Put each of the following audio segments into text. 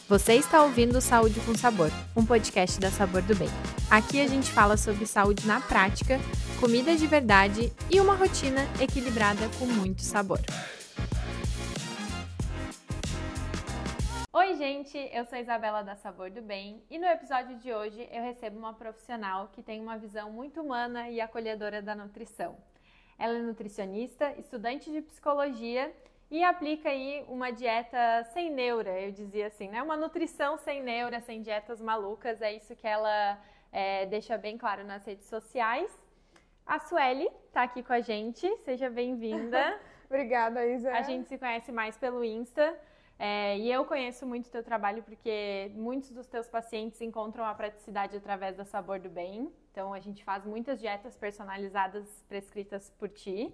Você está ouvindo Saúde com Sabor, um podcast da Sabor do Bem. Aqui a gente fala sobre saúde na prática, comida de verdade e uma rotina equilibrada com muito sabor. Oi gente, eu sou a Isabela da Sabor do Bem e no episódio de hoje eu recebo uma profissional que tem uma visão muito humana e acolhedora da nutrição. Ela é nutricionista, estudante de psicologia e aplica aí uma dieta sem neura, eu dizia assim, né? Uma nutrição sem neura, sem dietas malucas, é isso que ela deixa bem claro nas redes sociais. A Sueli está aqui com a gente, seja bem-vinda. Obrigada, Isa. A gente se conhece mais pelo Insta e eu conheço muito o teu trabalho porque muitos dos teus pacientes encontram a praticidade através da Sabor do Bem. Então, a gente faz muitas dietas personalizadas prescritas por ti.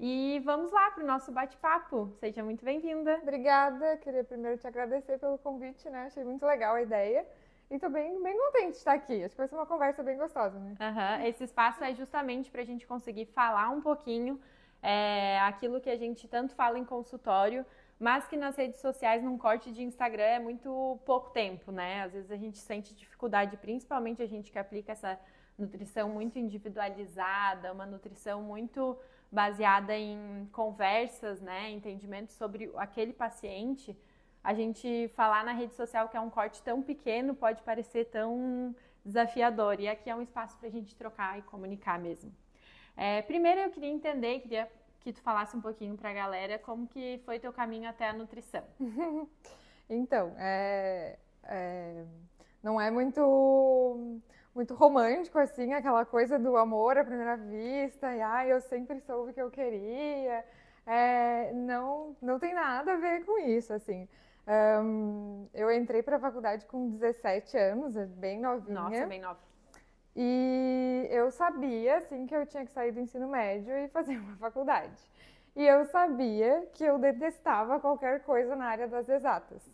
E vamos lá para o nosso bate-papo. Seja muito bem-vinda. Obrigada. Queria primeiro te agradecer pelo convite, né? Achei muito legal a ideia. E tô bem contente de estar aqui. Acho que vai ser uma conversa bem gostosa, né? Esse espaço é justamente para a gente conseguir falar um pouquinho aquilo que a gente tanto fala em consultório, mas que nas redes sociais, num corte de Instagram, é muito pouco tempo, né? Às vezes a gente sente dificuldade, principalmente a gente que aplica essa nutrição muito individualizada, uma nutrição muito baseada em conversas, né? Entendimento sobre aquele paciente. A gente falar na rede social que é um corte tão pequeno pode parecer tão desafiador. E aqui é um espaço para a gente trocar e comunicar mesmo. Primeiro eu queria entender, queria que tu falasse um pouquinho para a galera como que foi teu caminho até a nutrição. Então, não é muito romântico, assim, aquela coisa do amor à primeira vista, e eu sempre soube o que eu queria. Não tem nada a ver com isso, assim. Eu entrei para a faculdade com 17 anos, bem novinha. Nossa, bem nova. E eu sabia, assim, que eu tinha que sair do ensino médio e fazer uma faculdade. E eu sabia que eu detestava qualquer coisa na área das exatas.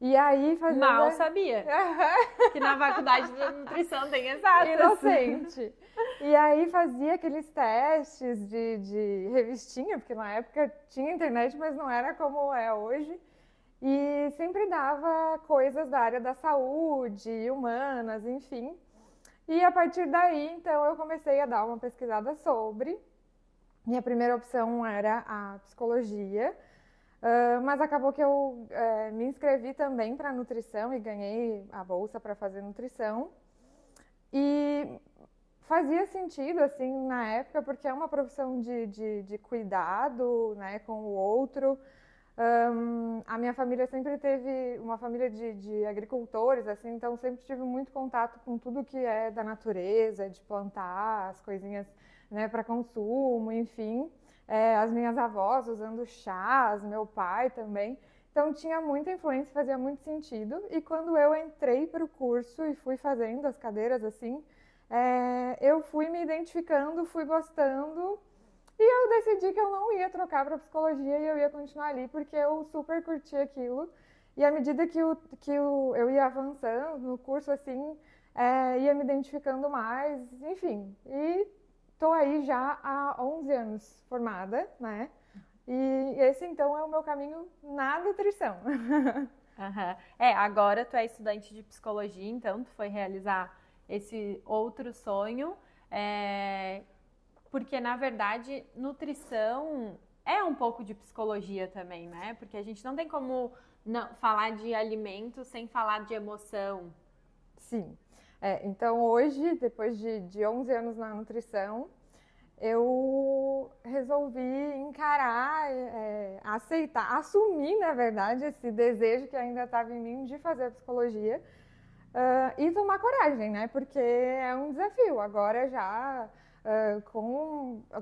E aí fazendo... Mal sabia que na faculdade de nutrição tem exatas. Inocente. E aí fazia aqueles testes de revistinha, porque na época tinha internet, mas não era como é hoje. E sempre dava coisas da área da saúde, humanas, enfim. E a partir daí, então, eu comecei a dar uma pesquisada sobre. Minha primeira opção era a psicologia, mas acabou que eu me inscrevi também para nutrição e ganhei a bolsa para fazer nutrição. E fazia sentido, assim, na época, porque é uma profissão de cuidado, né, com o outro. A minha família sempre teve uma família de agricultores, assim, então sempre tive muito contato com tudo que é da natureza, de plantar as coisinhas, né, para consumo, enfim. As minhas avós usando chás, meu pai também. Então tinha muita influência, fazia muito sentido. E quando eu entrei para o curso e fui fazendo as cadeiras assim, eu fui me identificando, fui gostando. E eu decidi que eu não ia trocar para psicologia e eu ia continuar ali, porque eu super curti aquilo. E à medida que eu ia avançando no curso, assim, ia me identificando mais, enfim. E tô aí já há 11 anos formada, né? E esse, então, é o meu caminho na nutrição. Agora tu é estudante de psicologia, então tu foi realizar esse outro sonho. Porque, na verdade, nutrição é um pouco de psicologia também, né? Porque a gente não tem como falar de alimento sem falar de emoção. Sim. Então, hoje, depois de 11 anos na nutrição, eu resolvi encarar, aceitar, assumir, na verdade, esse desejo que ainda estava em mim de fazer a psicologia e tomar coragem, né? Porque é um desafio. Agora já...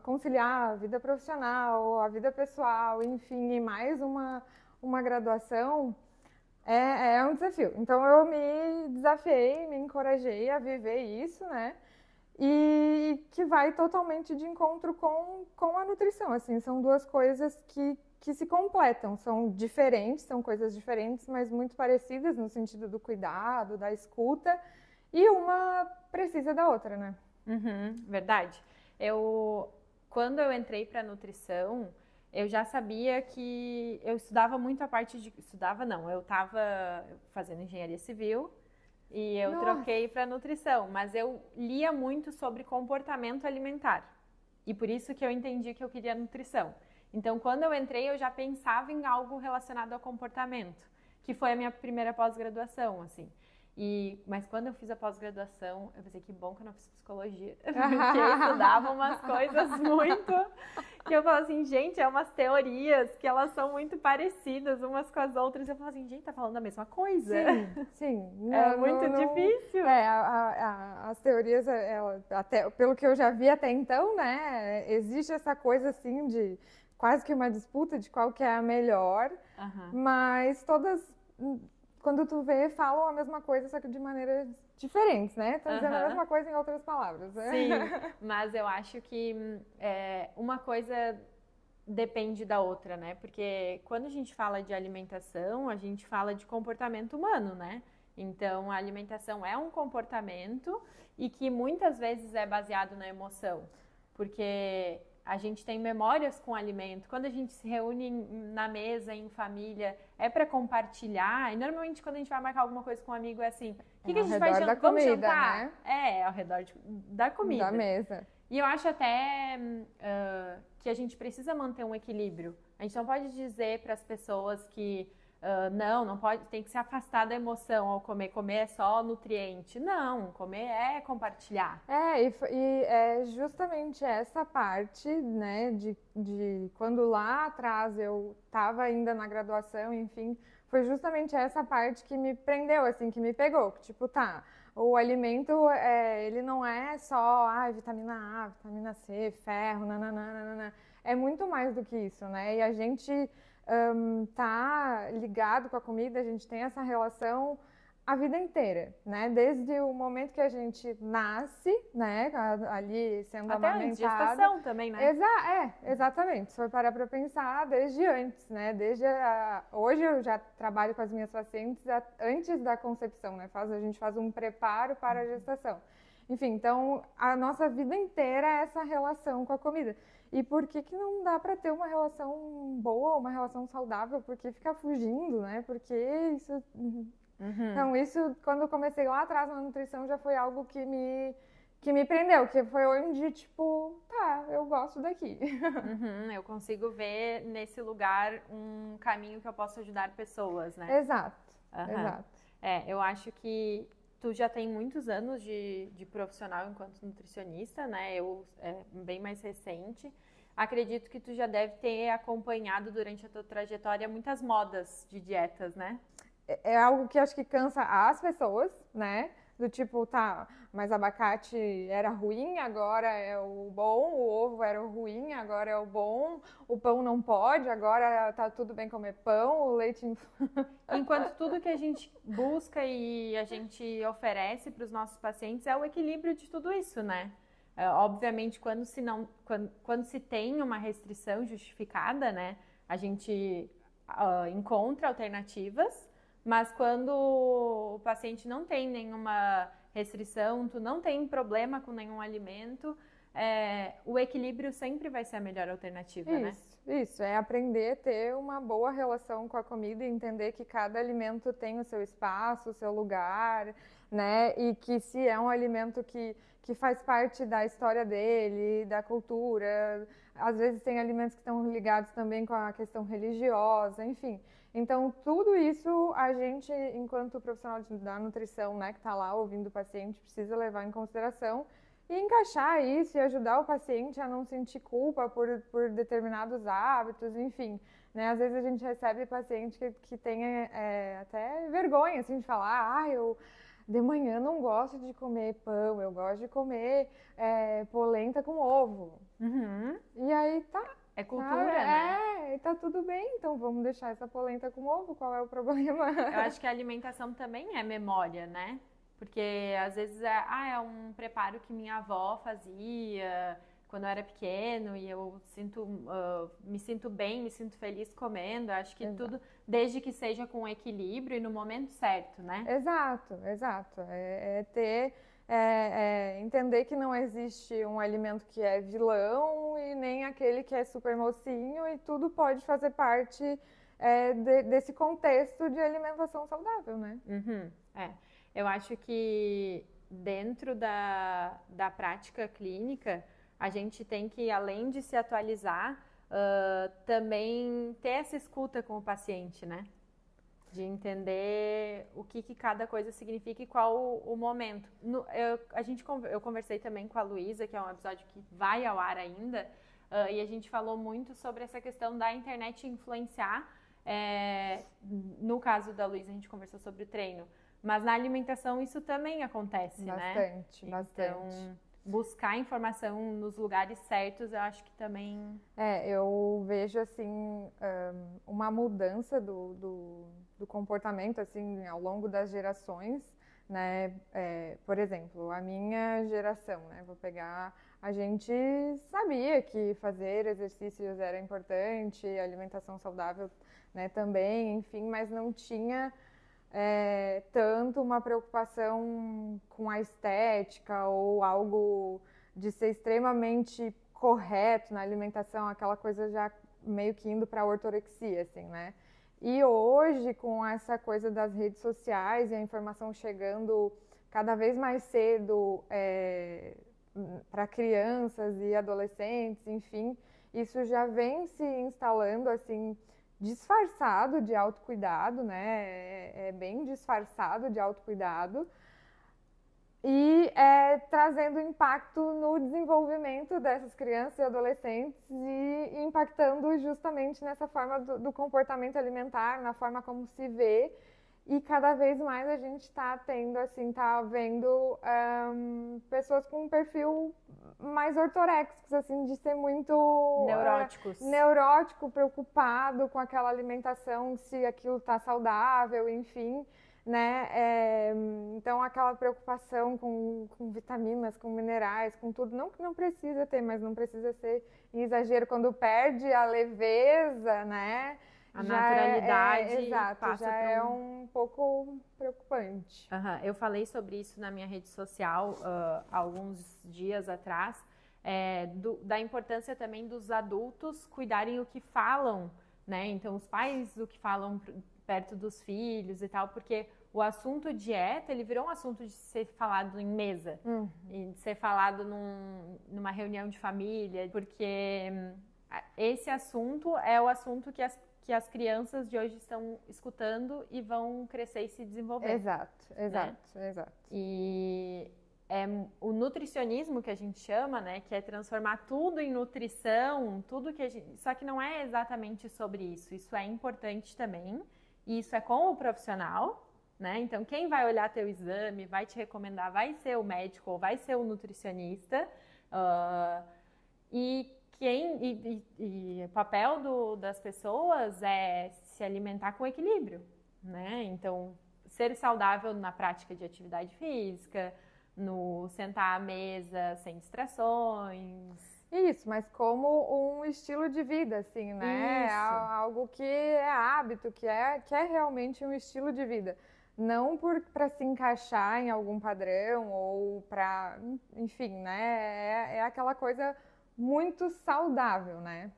conciliar a vida profissional, a vida pessoal, enfim, e mais uma graduação, é um desafio. Então eu me desafiei, me encorajei a viver isso, né? E que vai totalmente de encontro com a nutrição, assim, são duas coisas que se completam, são diferentes, são coisas diferentes, mas muito parecidas no sentido do cuidado, da escuta, e uma precisa da outra, né? Verdade. Quando eu entrei para nutrição, eu já sabia que eu estudava muito a parte de... Estudava não, eu estava fazendo engenharia civil e eu troquei para nutrição, mas eu lia muito sobre comportamento alimentar. E por isso que eu entendi que eu queria nutrição. Então, quando eu entrei, eu já pensava em algo relacionado ao comportamento, que foi a minha primeira pós-graduação, assim. Mas quando eu fiz a pós-graduação, eu pensei, que bom que eu não fiz psicologia, porque eu estudava umas coisas muito... Que eu falo assim, gente, é umas teorias que elas são muito parecidas umas com as outras. Eu falo assim, gente, tá falando a mesma coisa. Sim. É muito difícil. As teorias, até, pelo que eu já vi até então, né, existe essa coisa assim de quase que uma disputa de qual que é a melhor, mas todas... Quando tu vê, falam a mesma coisa, só que de maneiras diferentes, né? Estão dizendo a mesma coisa em outras palavras. Né? Sim, mas eu acho que uma coisa depende da outra, né? Porque quando a gente fala de alimentação, a gente fala de comportamento humano, né? Então, a alimentação é um comportamento e que muitas vezes é baseado na emoção. Porque... A gente tem memórias com o alimento. Quando a gente se reúne na mesa, em família, é para compartilhar. E normalmente quando a gente vai marcar alguma coisa com um amigo é assim, o que a gente vai jantar? Vamos jantar? Né? Ao redor da comida. Da mesa. E eu acho até que a gente precisa manter um equilíbrio. A gente não pode dizer para as pessoas que não pode, tem que se afastar da emoção ao comer. Comer é só nutriente. Não, comer é compartilhar. E é justamente essa parte, né, de quando lá atrás eu estava ainda na graduação, enfim, foi justamente essa parte que me prendeu, assim, que me pegou. Que, tipo, o alimento, ele não é só vitamina A, vitamina C, ferro, nananana. É muito mais do que isso, né? E a gente... tá ligado com a comida, a gente tem essa relação a vida inteira, né? Desde o momento que a gente nasce, né? Ali sendo amamentado. Até antes, gestação também, né? Exatamente. Se for parar para pensar, desde antes, né? Hoje eu já trabalho com as minhas pacientes antes da concepção, né? A gente faz um preparo para a gestação. Enfim, então a nossa vida inteira é essa relação com a comida. E por que não dá para ter uma relação boa, uma relação saudável? Por que ficar fugindo, né? Porque isso... Então, isso, quando eu comecei lá atrás na nutrição, já foi algo que me prendeu. Que foi onde, tipo, eu gosto daqui. Eu consigo ver nesse lugar um caminho que eu posso ajudar pessoas, né? Exato. Eu acho que tu já tem muitos anos de profissional enquanto nutricionista, né? Eu, bem mais recente. Acredito que tu já deve ter acompanhado durante a tua trajetória muitas modas de dietas, né? É algo que acho que cansa as pessoas, né? Do tipo, mas abacate era ruim, agora é o bom, o ovo era o ruim, agora é o bom, o pão não pode, agora tá tudo bem comer pão, o leite... Enquanto tudo que a gente busca e a gente oferece para os nossos pacientes é o equilíbrio de tudo isso, né? Obviamente, quando se tem uma restrição justificada, né? A gente encontra alternativas, mas quando o paciente não tem nenhuma restrição, tu não tem problema com nenhum alimento, o equilíbrio sempre vai ser a melhor alternativa, né? Isso, é aprender a ter uma boa relação com a comida e entender que cada alimento tem o seu espaço, o seu lugar, né? E que se é um alimento que faz parte da história dele, da cultura, às vezes tem alimentos que estão ligados também com a questão religiosa, enfim. Então, tudo isso a gente, enquanto profissional da nutrição, né, que está lá ouvindo o paciente, precisa levar em consideração e encaixar isso e ajudar o paciente a não sentir culpa por determinados hábitos, enfim. Né? Às vezes a gente recebe paciente que tem até vergonha assim, de falar, eu de manhã não gosto de comer pão, eu gosto de comer polenta com ovo. E aí É cultura, né? E tá tudo bem, então vamos deixar essa polenta com ovo, qual é o problema? Eu acho que a alimentação também é memória, né? Porque às vezes é um preparo que minha avó fazia quando eu era pequeno e eu me sinto bem, me sinto feliz comendo. Acho que tudo, desde que seja com equilíbrio e no momento certo, né? Exato. É ter entender que não existe um alimento que é vilão e nem aquele que é super mocinho, e tudo pode fazer parte desse contexto de alimentação saudável, né? Uhum, eu acho que dentro da prática clínica, a gente tem que, além de se atualizar, também ter essa escuta com o paciente, né? De entender o que cada coisa significa e qual o momento. Eu conversei também com a Luísa, que é um episódio que vai ao ar ainda, e a gente falou muito sobre essa questão da internet influenciar. No caso da Luísa, a gente conversou sobre o treino, mas na alimentação isso também acontece, né? Bastante. Então, buscar informação nos lugares certos, eu acho que também... Eu vejo, assim, uma mudança do comportamento, assim, ao longo das gerações, né? Por exemplo, a minha geração, né? Vou pegar... A gente sabia que fazer exercícios era importante, alimentação saudável, né, também, enfim, mas não tinha tanto uma preocupação com a estética ou algo de ser extremamente correto na alimentação, aquela coisa já meio que indo para a ortorexia, assim, né? E hoje, com essa coisa das redes sociais e a informação chegando cada vez mais cedo para crianças e adolescentes, enfim, isso já vem se instalando, assim, disfarçado de autocuidado, né? É bem disfarçado de autocuidado e trazendo impacto no desenvolvimento dessas crianças e adolescentes e impactando justamente nessa forma do comportamento alimentar, na forma como se vê. E cada vez mais a gente está tendo, assim, tá vendo pessoas com um perfil mais ortoréxicos, assim, de ser muito neurótico, preocupado com aquela alimentação, se aquilo está saudável, enfim, né? Então aquela preocupação com vitaminas, com minerais, com tudo, não que não precisa ter, mas não precisa ser em exagero quando perde a leveza, né? A naturalidade exato, passa já é um pouco preocupante. Eu falei sobre isso na minha rede social alguns dias atrás, da importância também dos adultos cuidarem o que falam, né? Então, os pais o que falam perto dos filhos e tal, porque o assunto dieta, ele virou um assunto de ser falado em mesa, e de ser falado numa reunião de família, porque esse assunto é o assunto que as crianças de hoje estão escutando e vão crescer e se desenvolver. Exato. E o nutricionismo que a gente chama, né, que é transformar tudo em nutrição, tudo que só que não é exatamente sobre isso. Isso é importante também, e isso é com o profissional, né? Então, quem vai olhar teu exame, vai te recomendar, vai ser o médico ou vai ser o nutricionista. E o papel das pessoas é se alimentar com equilíbrio, né? Então, ser saudável na prática de atividade física, no sentar à mesa sem distrações. Isso, mas como um estilo de vida, assim, né? Isso. Algo que é hábito, que é realmente um estilo de vida. Não para se encaixar em algum padrão ou para, enfim, né? É aquela coisa muito saudável, né?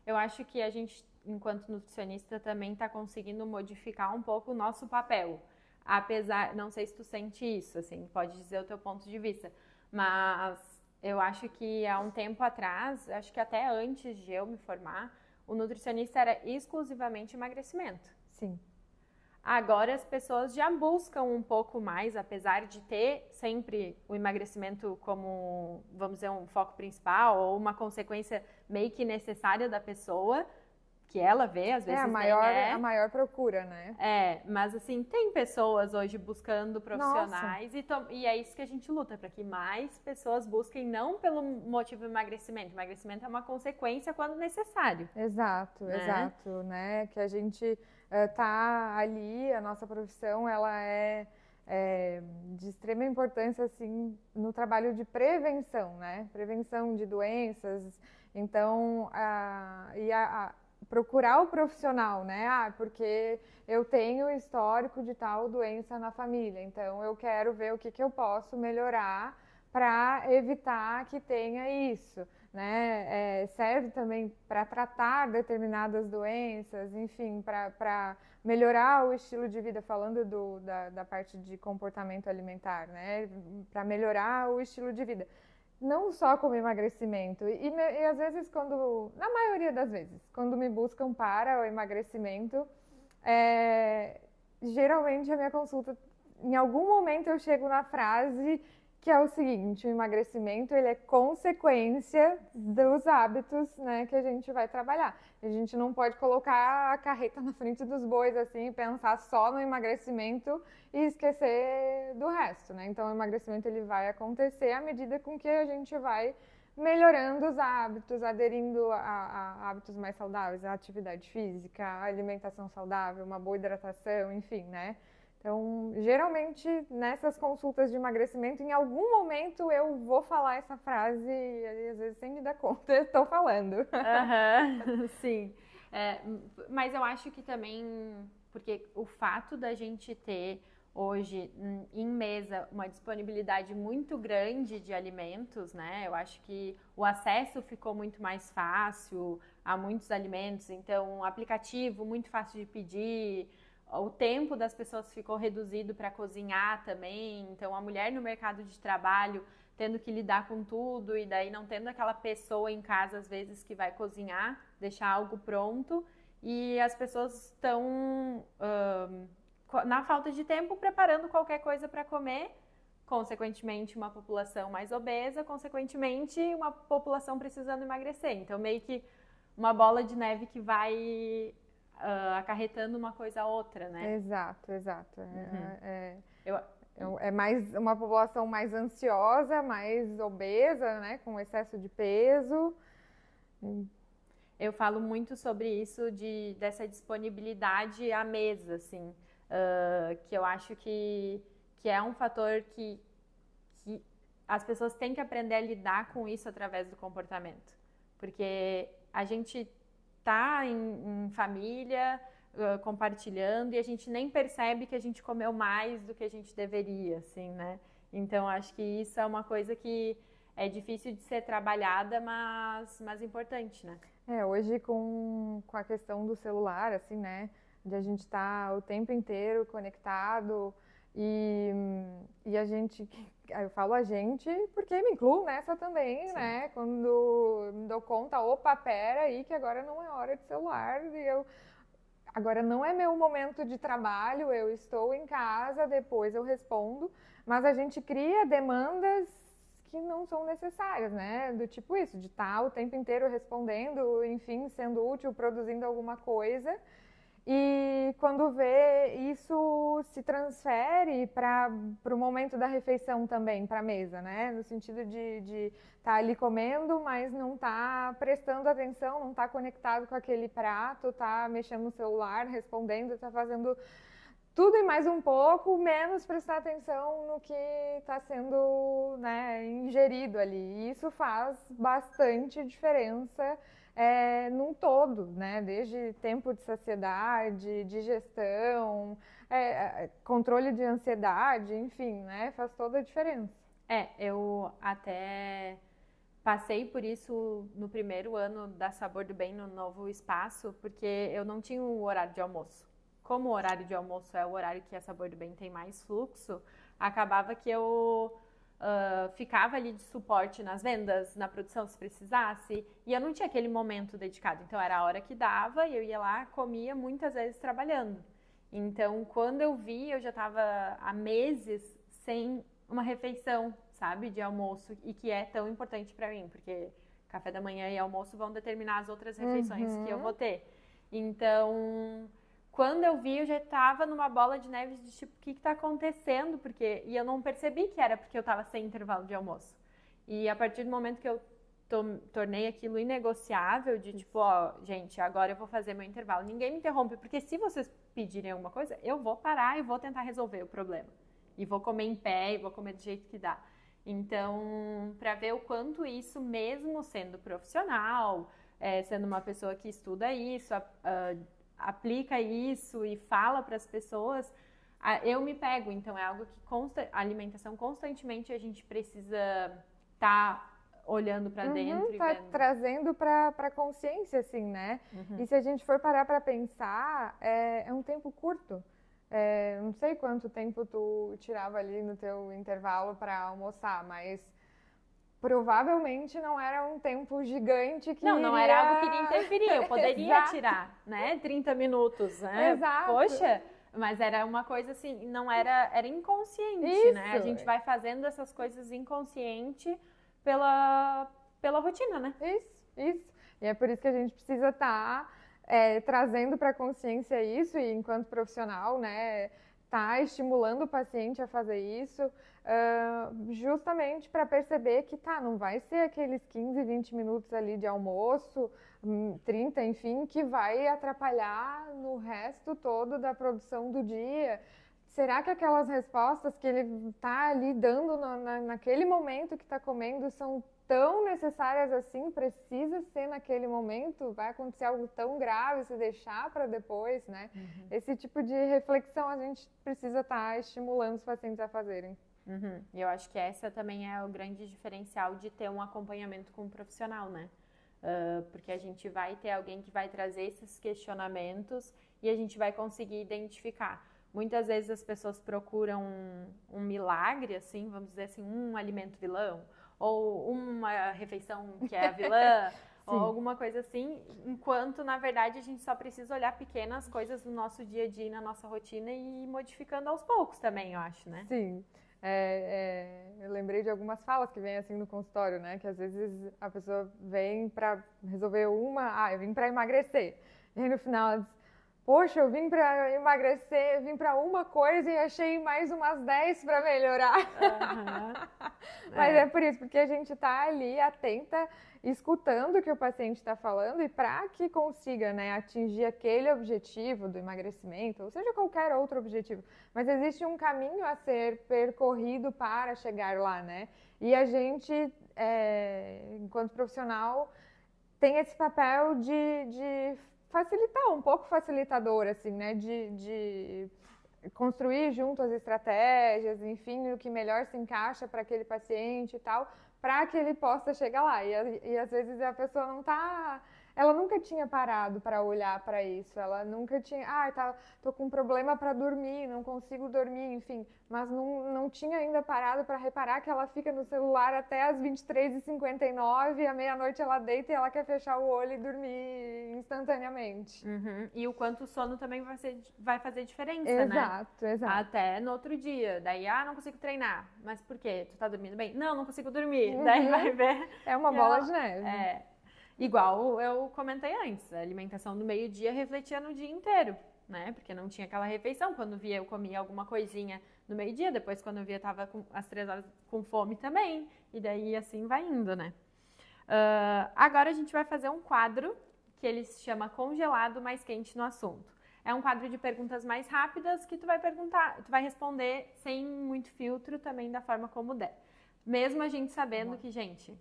Eu acho que a gente, enquanto nutricionista, também está conseguindo modificar um pouco o nosso papel. Apesar, não sei se tu sente isso, assim, pode dizer o teu ponto de vista, mas eu acho que há um tempo atrás, acho que até antes de eu me formar, o nutricionista era exclusivamente emagrecimento. Sim. Agora as pessoas já buscam um pouco mais, apesar de ter sempre o emagrecimento como, vamos dizer, um foco principal ou uma consequência meio que necessária da pessoa, que ela vê, às vezes a maior procura, né? Mas assim, tem pessoas hoje buscando profissionais e é isso que a gente luta, para que mais pessoas busquem, não pelo motivo emagrecimento. Emagrecimento é uma consequência quando necessário. Exato, né? Que a gente tá ali, a nossa profissão, ela é de extrema importância, assim, no trabalho de prevenção, né? Prevenção de doenças. Então, procurar o profissional, né? Ah, porque eu tenho histórico de tal doença na família, então eu quero ver o que eu posso melhorar para evitar que tenha isso, né? Serve também para tratar determinadas doenças, enfim, para melhorar o estilo de vida, falando da parte de comportamento alimentar, né? Para melhorar o estilo de vida. Não só como emagrecimento. E às vezes, na maioria das vezes, quando me buscam para o emagrecimento, geralmente a minha consulta, em algum momento eu chego na frase que é o seguinte: o emagrecimento ele é consequência dos hábitos, né, que a gente vai trabalhar. A gente não pode colocar a carreta na frente dos bois assim e pensar só no emagrecimento e esquecer do resto, né? Então o emagrecimento ele vai acontecer à medida com que a gente vai melhorando os hábitos, aderindo a hábitos mais saudáveis, a atividade física, a alimentação saudável, uma boa hidratação, enfim, né? Então, geralmente, nessas consultas de emagrecimento, em algum momento eu vou falar essa frase e às vezes sem me dar conta, eu estou falando. Sim. Mas eu acho que também, porque o fato da gente ter hoje em mesa uma disponibilidade muito grande de alimentos, né? Eu acho que o acesso ficou muito mais fácil a muitos alimentos, então, um aplicativo muito fácil de pedir. O tempo das pessoas ficou reduzido para cozinhar também, então a mulher no mercado de trabalho tendo que lidar com tudo e daí não tendo aquela pessoa em casa às vezes que vai cozinhar, deixar algo pronto, e as pessoas estão na falta de tempo preparando qualquer coisa para comer, consequentemente uma população mais obesa, consequentemente uma população precisando emagrecer, então meio que uma bola de neve que vai acarretando uma coisa a outra, né? Exato. É mais uma população mais ansiosa, mais obesa, né? Com excesso de peso. Eu falo muito sobre isso, dessa disponibilidade à mesa, assim, que eu acho que é um fator que as pessoas têm que aprender a lidar com isso através do comportamento. Porque a gente tá em família, compartilhando, e a gente nem percebe que a gente comeu mais do que a gente deveria, assim, né? Então, acho que isso é uma coisa que é difícil de ser trabalhada, mas importante, né? Hoje com a questão do celular, assim, né? De a gente estar o tempo inteiro conectado e a gente, eu falo a gente porque me incluo nessa também, sim, né? Quando me dou conta, opa, pera aí que agora não é hora de celular, agora não é meu momento de trabalho, eu estou em casa, depois eu respondo, mas a gente cria demandas que não são necessárias, né? Do tipo isso, de estar o tempo inteiro respondendo, enfim, sendo útil, produzindo alguma coisa. E quando vê, isso se transfere para o momento da refeição também, para a mesa, né? No sentido de estar ali comendo, mas não estar prestando atenção, não estar conectado com aquele prato, estar mexendo no celular, respondendo, estar fazendo tudo e mais um pouco, menos prestar atenção no que está sendo, né, ingerido ali. E isso faz bastante diferença num todo, né? Desde tempo de saciedade, digestão, controle de ansiedade, enfim, né? Faz toda a diferença. Eu até passei por isso no primeiro ano da Sabor do Bem no novo espaço, porque eu não tinha o horário de almoço. Como o horário de almoço é o horário que a Sabor do Bem tem mais fluxo, acabava que eu ficava ali de suporte nas vendas, na produção se precisasse, e eu não tinha aquele momento dedicado. Então era a hora que dava e eu ia lá, comia muitas vezes trabalhando. Então quando eu vi, eu já estava há meses sem uma refeição, sabe, de almoço, e que é tão importante para mim, porque café da manhã e almoço vão determinar as outras refeições que eu vou ter. Então, quando eu vi, eu já estava numa bola de neve de tipo, o que está acontecendo? E eu não percebi que era porque eu estava sem intervalo de almoço. E a partir do momento que eu tornei aquilo inegociável, de tipo, ó, gente, agora eu vou fazer meu intervalo. Ninguém me interrompe, porque se vocês pedirem alguma coisa, eu vou parar e vou tentar resolver o problema. E vou comer em pé, e vou comer do jeito que dá. Então, para ver o quanto isso, mesmo sendo profissional, sendo uma pessoa que estuda isso, aplica isso e fala para as pessoas, eu me pego. Então é algo que a alimentação constantemente a gente precisa estar olhando para dentro e vendo. Trazendo para consciência, assim, né? E se a gente for parar para pensar, é um tempo curto. Não sei quanto tempo tu tirava ali no teu intervalo para almoçar, mas provavelmente não era um tempo gigante que não era algo que iria interferir. Eu poderia tirar, né? 30 minutos, né? Exato. Poxa, mas era uma coisa assim, não era inconsciente, né? A gente vai fazendo essas coisas inconsciente pela rotina, né? Isso. E é por isso que a gente precisa estar trazendo para a consciência isso, e enquanto profissional, né, tá estimulando o paciente a fazer isso, justamente para perceber que não vai ser aqueles 15, 20 minutos ali de almoço, 30, enfim, que vai atrapalhar no resto todo da produção do dia. Será que aquelas respostas que ele está ali dando naquele momento que está comendo são tão necessárias assim? Precisa ser naquele momento? Vai acontecer algo tão grave se deixar para depois, né? Esse tipo de reflexão a gente precisa estar estimulando os pacientes a fazerem. E eu acho que essa também é o grande diferencial de ter um acompanhamento com um profissional, né? Porque a gente vai ter alguém que vai trazer esses questionamentos e a gente vai conseguir identificar. Muitas vezes as pessoas procuram um milagre, assim, vamos dizer assim, um alimento vilão, ou uma refeição que é a vilã, ou alguma coisa assim, enquanto, na verdade, a gente só precisa olhar pequenas coisas do nosso dia a dia, na nossa rotina e ir modificando aos poucos também, eu acho, né? Sim. Eu lembrei de algumas falas que vêm assim no consultório, né? Que às vezes a pessoa vem para resolver eu vim para emagrecer. E aí no final ela diz, poxa, eu vim para emagrecer, eu vim para uma coisa e achei mais umas 10 para melhorar. Mas é por isso, porque a gente está ali atenta, escutando o que o paciente está falando, e para que consiga, né, atingir aquele objetivo do emagrecimento, ou seja, qualquer outro objetivo. Mas existe um caminho a ser percorrido para chegar lá, né? E a gente, enquanto profissional, tem esse papel de facilitar, um pouco facilitador, assim, né? De construir junto as estratégias, enfim, o que melhor se encaixa para aquele paciente e tal, para que ele possa chegar lá. E às vezes a pessoa não está... Ela nunca tinha parado para olhar para isso, ela nunca tinha... tô com um problema para dormir, não consigo dormir, enfim. Mas não tinha ainda parado para reparar que ela fica no celular até as 23h59, à meia-noite ela deita e ela quer fechar o olho e dormir instantaneamente. E o quanto o sono também vai fazer diferença, exato, né? Exato. Até no outro dia. Daí, não consigo treinar. Mas por quê? Tu tá dormindo bem? Não consigo dormir. Daí vai ver... É uma bola de neve. Igual eu comentei antes, a alimentação do meio-dia refletia no dia inteiro, né? Porque não tinha aquela refeição. Quando via, eu comia alguma coisinha no meio-dia. Depois, quando eu via, eu tava às 3 horas com fome também. E daí, assim, vai indo, né? Agora a gente vai fazer um quadro que ele se chama Congelado Mais Quente no Assunto. É um quadro de perguntas mais rápidas que tu vai responder sem muito filtro, também da forma como der. Mesmo a gente sabendo que, gente...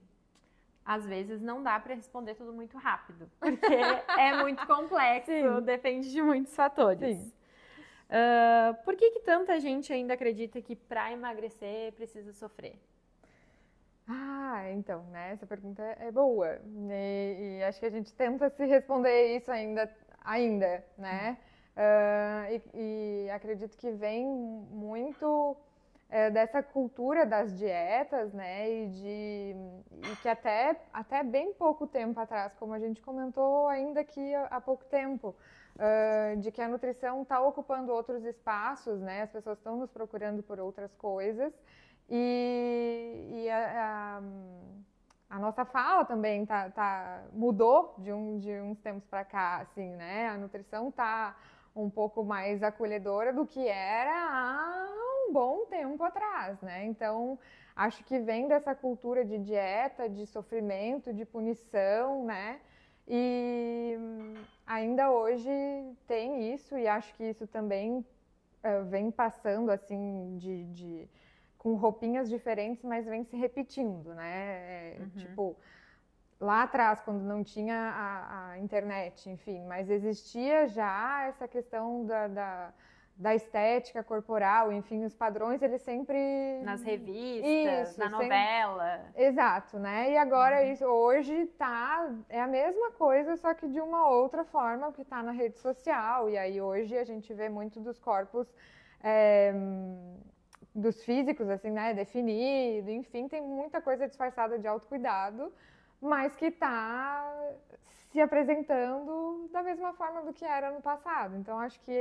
Às vezes não dá para responder tudo muito rápido, porque é muito complexo, depende de muitos fatores. Por que tanta gente ainda acredita que para emagrecer precisa sofrer? Então, né, essa pergunta é boa, e acho que a gente tenta se responder isso ainda, né? E acredito que vem muito... dessa cultura das dietas, né, e que até bem pouco tempo atrás, como a gente comentou ainda aqui há pouco tempo, de que a nutrição está ocupando outros espaços, né, as pessoas estão nos procurando por outras coisas, e a nossa fala também mudou de uns tempos para cá, assim, né, a nutrição está um pouco mais acolhedora do que era há um bom tempo atrás, né? Então, acho que vem dessa cultura de dieta, de sofrimento, de punição, né? E ainda hoje tem isso, e acho que isso também vem passando, assim, com roupinhas diferentes, mas vem se repetindo, né? Tipo... lá atrás, quando não tinha a internet, enfim, mas existia já essa questão da estética corporal, enfim, os padrões, eles sempre... Nas revistas, na novela. Exato, né? E agora, isso hoje é a mesma coisa, só que de uma outra forma, que está na rede social. E aí hoje a gente vê muito dos corpos... dos físicos, assim, né, definido, enfim, tem muita coisa disfarçada de autocuidado, mas que está se apresentando da mesma forma do que era no passado. Então, acho que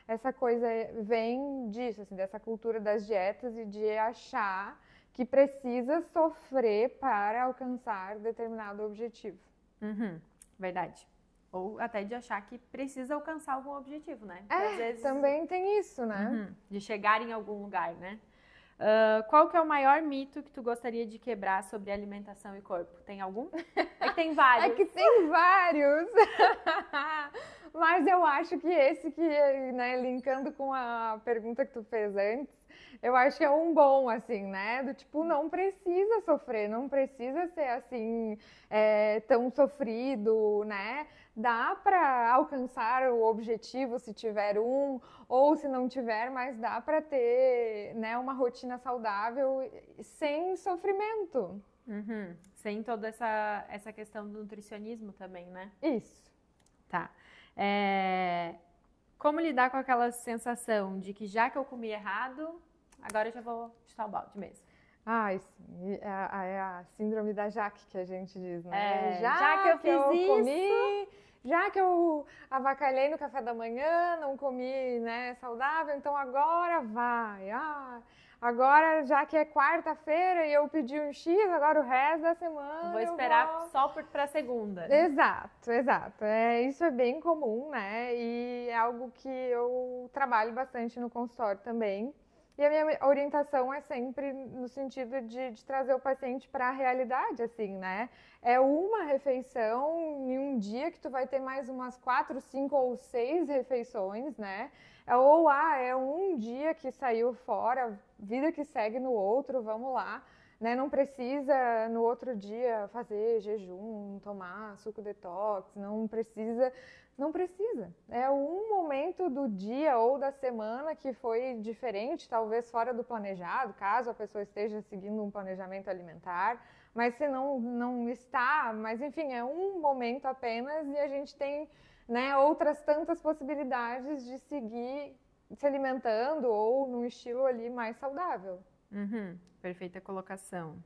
essa coisa vem disso, assim, dessa cultura das dietas e de achar que precisa sofrer para alcançar determinado objetivo. Verdade. Ou até de achar que precisa alcançar algum objetivo, né? Às vezes... também tem isso, né? De chegar em algum lugar, né? Qual que é o maior mito que tu gostaria de quebrar sobre alimentação e corpo? Tem algum? É que tem vários. É que tem vários. Mas eu acho que esse que, né, linkando com a pergunta que tu fez antes, eu acho que é um bom, assim, né? Do tipo, não precisa sofrer, não precisa ser, assim, tão sofrido, né? Dá para alcançar o objetivo se tiver um, ou se não tiver, mas dá para ter, né, uma rotina saudável sem sofrimento. Sem toda essa questão do nutricionismo também, né? Isso. Tá. Como lidar com aquela sensação de que já que eu comi errado, agora eu já vou chutar o balde mesmo? Sim. É a síndrome da Jaque que a gente diz, né? Já que eu fiz isso... comi, já que eu avacalhei no café da manhã, não comi, né, saudável, então agora vai. Agora, já que é quarta-feira e eu pedi um X, agora o resto da semana vou esperar só para segunda. Exato. Isso é bem comum, né? E é algo que eu trabalho bastante no consultório também. E a minha orientação é sempre no sentido de trazer o paciente para a realidade, assim, né? É uma refeição em um dia que tu vai ter mais umas 4, 5 ou 6 refeições, né? Ou, é um dia que saiu fora, vida que segue no outro, vamos lá. Né? Não precisa no outro dia fazer jejum, tomar suco detox, não precisa. É um momento do dia ou da semana que foi diferente, talvez fora do planejado, caso a pessoa esteja seguindo um planejamento alimentar, mas se não está, mas enfim, é um momento apenas e a gente tem, né, outras tantas possibilidades de seguir se alimentando ou num estilo ali mais saudável. Perfeita colocação.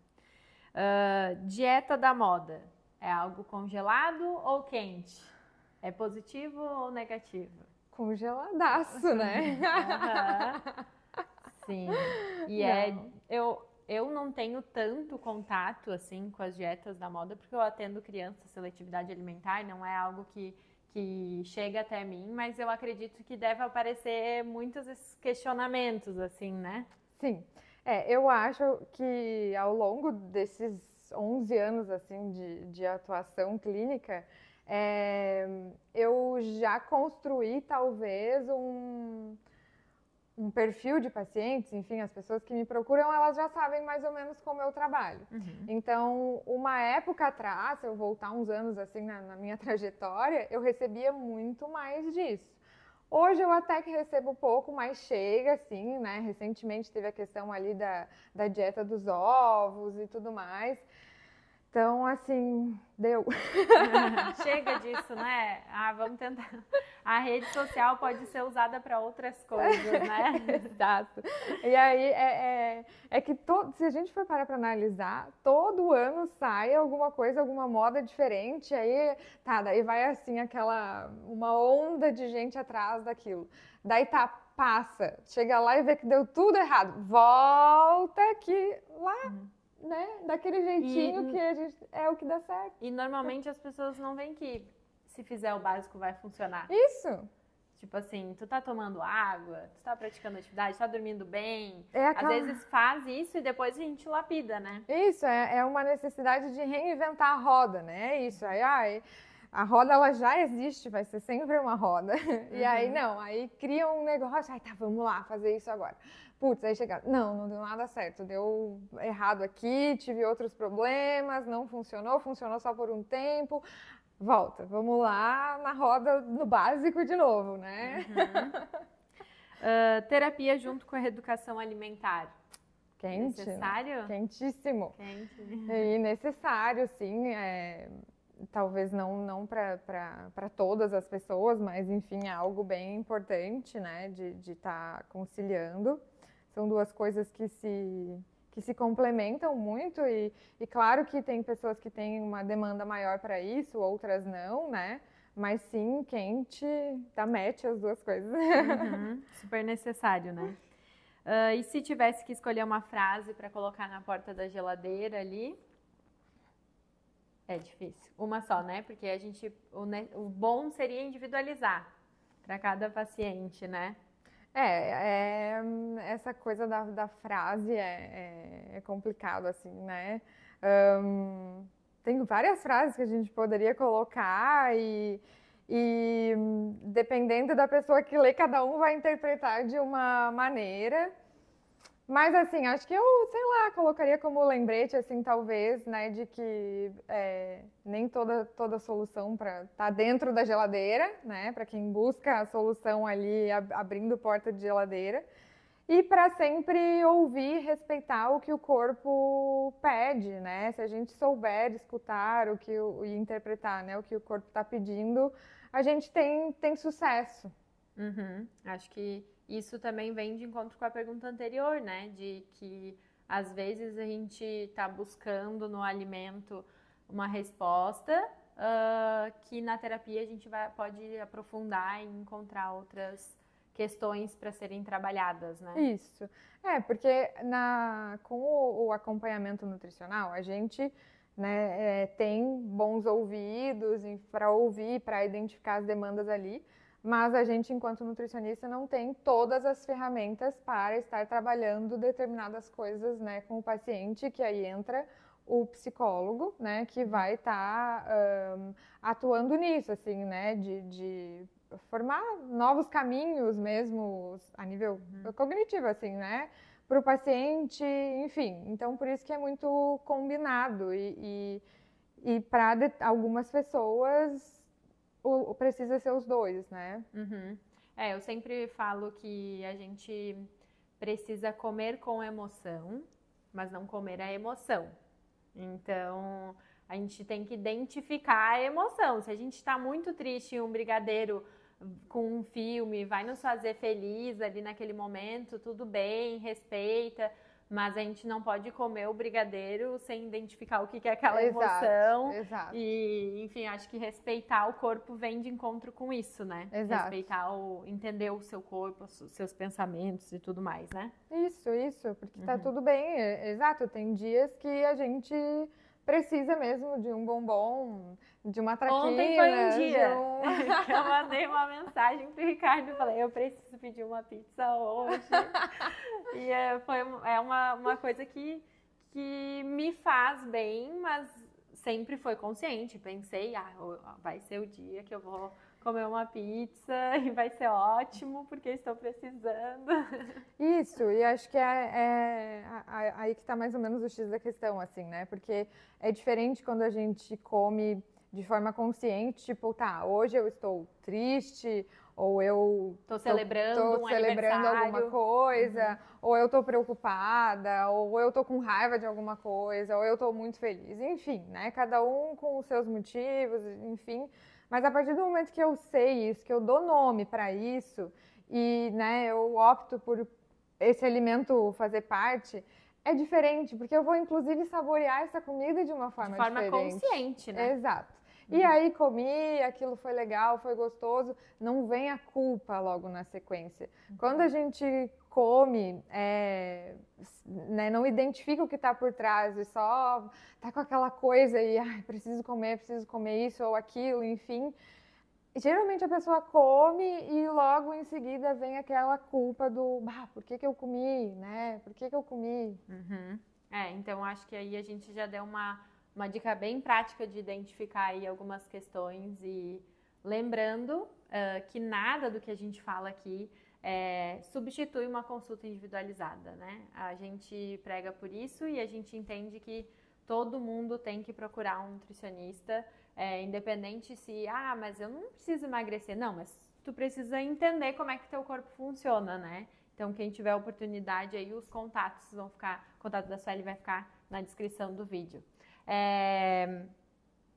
Dieta da moda. É algo congelado ou quente? É positivo ou negativo? Congeladaço, né? Sim. E eu não tenho tanto contato assim com as dietas da moda, porque eu atendo crianças, seletividade alimentar, não é algo que chega até mim, mas eu acredito que deve aparecer muitos questionamentos, assim, né? Sim. Eu acho que ao longo desses 11 anos assim, de atuação clínica, eu já construí talvez um perfil de pacientes, enfim, as pessoas que me procuram, elas já sabem mais ou menos como eu trabalho. Então, uma época atrás, se eu voltar uns anos assim na minha trajetória, eu recebia muito mais disso. Hoje eu até que recebo pouco, mas chega assim, né? Recentemente teve a questão ali da dieta dos ovos e tudo mais. Então, assim, deu. Chega disso, né? Vamos tentar. A rede social pode ser usada para outras coisas, né? Exato. E aí, é que se a gente for parar para analisar, todo ano sai alguma coisa, alguma moda diferente, aí, daí vai assim, uma onda de gente atrás daquilo. Daí passa, chega lá e vê que deu tudo errado. Volta aqui, lá... né? Daquele jeitinho que a gente, é o que dá certo. E normalmente as pessoas não veem que se fizer o básico vai funcionar. Isso. Tipo assim, tu tá tomando água, tu tá praticando atividade, tá dormindo bem. Às vezes faz isso e depois a gente lapida, né? Isso, é uma necessidade de reinventar a roda, né? Isso aí, A roda, ela já existe, vai ser sempre uma roda. E aí, não, aí cria um negócio, aí tá, vamos lá, fazer isso agora. Putz, aí chega, não deu nada certo, deu errado aqui, tive outros problemas, não funcionou, funcionou só por um tempo. Volta, vamos lá na roda, no básico de novo, né? Terapia junto com a reeducação alimentar. Quente, necessário? Né? Quentíssimo. Quente. E necessário, sim, talvez não para todas as pessoas, mas enfim, é algo bem importante, né, de estar conciliando. São duas coisas que se complementam muito e claro que tem pessoas que têm uma demanda maior para isso, outras não, né? Mas sim, quente, dá match as duas coisas. Super necessário, né? E se tivesse que escolher uma frase para colocar na porta da geladeira ali? É difícil. Uma só, né? Porque o bom seria individualizar para cada paciente, né? Essa coisa da frase é complicado, assim, né? Tem várias frases que a gente poderia colocar e dependendo da pessoa que lê, cada um vai interpretar de uma maneira. Mas, assim, acho que eu, sei lá, colocaria como lembrete, assim, talvez, né, de que nem toda solução tá dentro da geladeira, né, para quem busca a solução ali abrindo porta de geladeira. E para sempre ouvir, respeitar o que o corpo pede, né? Se a gente souber escutar e interpretar, né, o que o corpo está pedindo, a gente tem sucesso. Acho que isso também vem de encontro com a pergunta anterior, né? De que às vezes a gente está buscando no alimento uma resposta que na terapia a gente pode aprofundar e encontrar outras questões para serem trabalhadas, né? Isso. Porque com o acompanhamento nutricional, a gente, né, tem bons ouvidos para ouvir, para identificar as demandas ali, mas a gente, enquanto nutricionista, não tem todas as ferramentas para estar trabalhando determinadas coisas, né, com o paciente, que aí entra o psicólogo, né, que vai estar atuando nisso, assim, né, de formar novos caminhos mesmo a nível cognitivo, assim, né, para o paciente, enfim. Então, por isso que é muito combinado e para algumas pessoas precisa ser os dois, né? Eu sempre falo que a gente precisa comer com emoção, mas não comer a emoção. Então, a gente tem que identificar a emoção. Se a gente está muito triste e um brigadeiro com um filme vai nos fazer feliz ali naquele momento, tudo bem, respeita, mas a gente não pode comer o brigadeiro sem identificar o que é aquela emoção. Exato. E, enfim, acho que respeitar o corpo vem de encontro com isso, né? Exato. Respeitar entender o seu corpo, os seus pensamentos e tudo mais, né? Isso, porque tá tudo bem, exato. Tem dias que a gente precisa mesmo de um bombom, de uma traquina. Ontem foi um dia que eu mandei uma mensagem pro Ricardo e falei, eu preciso pedir uma pizza hoje. E foi uma coisa que me faz bem, mas sempre foi consciente. Pensei, vai ser o dia que eu vou comer uma pizza e vai ser ótimo, porque estou precisando. Isso, e acho que aí que está mais ou menos o X da questão, assim, né? Porque é diferente quando a gente come de forma consciente, tipo, tá, hoje eu estou triste, ou eu tô celebrando alguma coisa, ou eu tô preocupada, ou eu tô com raiva de alguma coisa, ou eu tô muito feliz. Enfim, né? Cada um com os seus motivos, enfim. Mas a partir do momento que eu sei isso, que eu dou nome para isso, e, né, eu opto por esse alimento fazer parte, é diferente, porque eu vou inclusive saborear essa comida de uma forma diferente. Consciente, né? Exato. E aí comi, aquilo foi legal, foi gostoso, não vem a culpa logo na sequência. Quando a gente come, né, não identifica o que está por trás e só tá com aquela coisa e preciso comer isso ou aquilo, enfim. Geralmente a pessoa come e logo em seguida vem aquela culpa do por que eu comi, né? Por que eu comi? Então acho que aí a gente já deu uma dica bem prática de identificar aí algumas questões e lembrando que nada do que a gente fala aqui substitui uma consulta individualizada, né? A gente prega por isso e a gente entende que todo mundo tem que procurar um nutricionista, independente se, mas eu não preciso emagrecer. Não, mas tu precisa entender como é que teu corpo funciona, né? Então, quem tiver oportunidade aí, os contatos vão ficar, o contato da Sueli vai ficar na descrição do vídeo.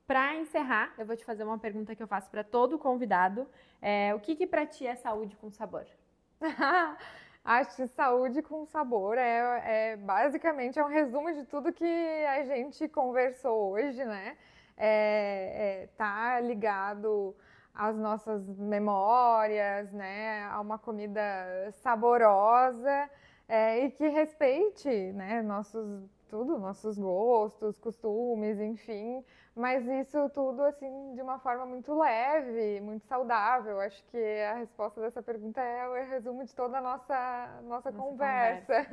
Para encerrar, eu vou te fazer uma pergunta que eu faço para todo convidado. O que para ti é saúde com sabor? Acho que saúde com sabor basicamente um resumo de tudo que a gente conversou hoje, né? Tá ligado às nossas memórias, né? A uma comida saborosa e que respeite, né? Nossos gostos, costumes, enfim. Mas isso tudo, assim, de uma forma muito leve, muito saudável. Acho que a resposta dessa pergunta é o resumo de toda a nossa conversa.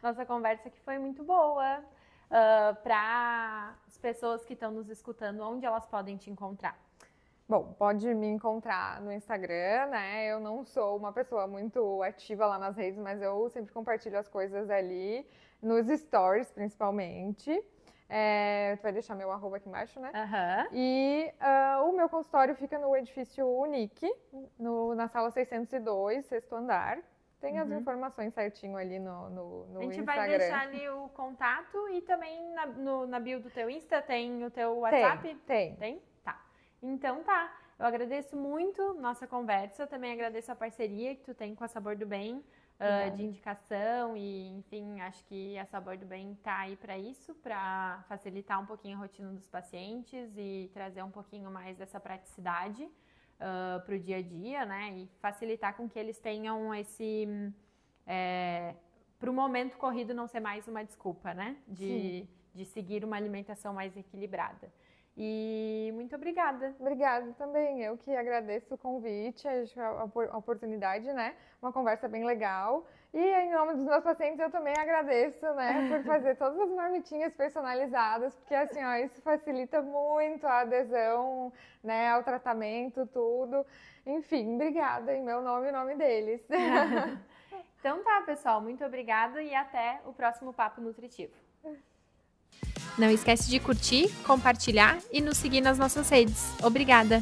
Nossa conversa que foi muito boa. Para as pessoas que estão nos escutando, onde elas podem te encontrar? Bom, pode me encontrar no Instagram, né? Eu não sou uma pessoa muito ativa lá nas redes, mas eu sempre compartilho as coisas ali, nos stories principalmente. Tu vai deixar meu arroba aqui embaixo, né? E o meu consultório fica no edifício Unique, na sala 602, sexto andar. Tem as informações certinho ali no Instagram. A gente vai deixar ali o contato e também na bio do teu Insta tem o teu WhatsApp? Tem? Tá. Então tá. Eu agradeço muito nossa conversa. Também agradeço a parceria que tu tem com a Sabor do Bem, de indicação e, enfim, acho que a Sabor do Bem tá aí para isso, para facilitar um pouquinho a rotina dos pacientes e trazer um pouquinho mais dessa praticidade para o dia a dia, né? E facilitar com que eles tenham para o momento corrido não ser mais uma desculpa, né? De seguir uma alimentação mais equilibrada. E muito obrigada. Obrigada também. Eu que agradeço o convite, a oportunidade, né? Uma conversa bem legal. E em nome dos meus pacientes, eu também agradeço, né? Por fazer todas as marmitinhas personalizadas, porque assim, isso facilita muito a adesão, né? Ao tratamento, tudo. Enfim, obrigada em meu nome e nome deles. Então tá, pessoal. Muito obrigada e até o próximo Papo Nutritivo. Não esquece de curtir, compartilhar e nos seguir nas nossas redes. Obrigada!